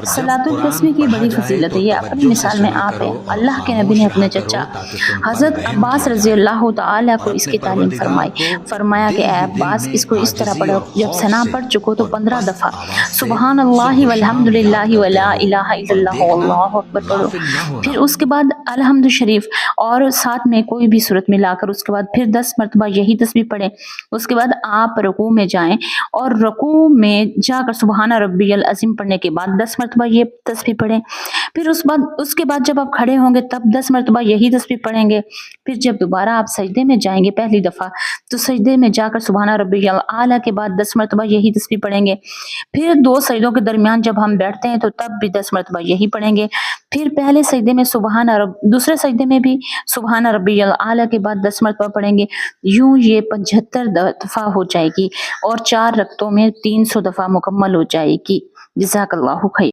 सलातुल तस्बीह की बड़ी फजीलत है। ये अपनी मिसाल में आप है। अल्लाह के नबी ने अपने चचा हज़रत अब्बास रज़ी अल्लाह तआला को इसकी तालीम फरमाई। फरमाया कि ऐ अब्बास, इसको इस तरह पढ़ो, जब सना पढ़ चुको तो 15 दफ़ा सुबहान अल्लाहि वल्हम्दुलिल्लाहि वला इलाहा इल्लल्लाह वल्लाहु अकबर पढ़ो। फिर उसके बाद अलहम्दु शरीफ और साथ में कोई भी सूरत मिलाकर उसके बाद फिर 10 मरतबा यही तस्बीह पढ़ें। उसके बाद आप रुकू में जाएं और रुकू में जाकर सुबहान रब्बियल अज़ीम पढ़ने के बाद 10 मरतबा ये तस्बीह पढ़ें। फिर उसके बाद जब आप खड़े होंगे तब 10 मरतबा यही तस्बीह पढ़ेंगे। फिर जब दोबारा आप सजदे में जाएंगे पहली दफ़ा तो सजदे में जाकर सुबहान रब्बियल आला के बाद 10 मरतबा यही तस्बीह पढ़ेंगे। फिर 2 सजदों के दरमियान जब हम बैठते हैं तो तब भी 10 मरतबा यही पढ़ेंगे। फिर पहले सजदे में दूसरे सजदे में भी सुबहान रब्बियल आला के बाद 10 मरतबा पढ़ेंगे। यूं ये 75 दफ़ा हो जाएगी और 4 रक्तों में 300 दफ़ा मुकम्मल हो जाएगी। जज़ाकल्लाहु खैर।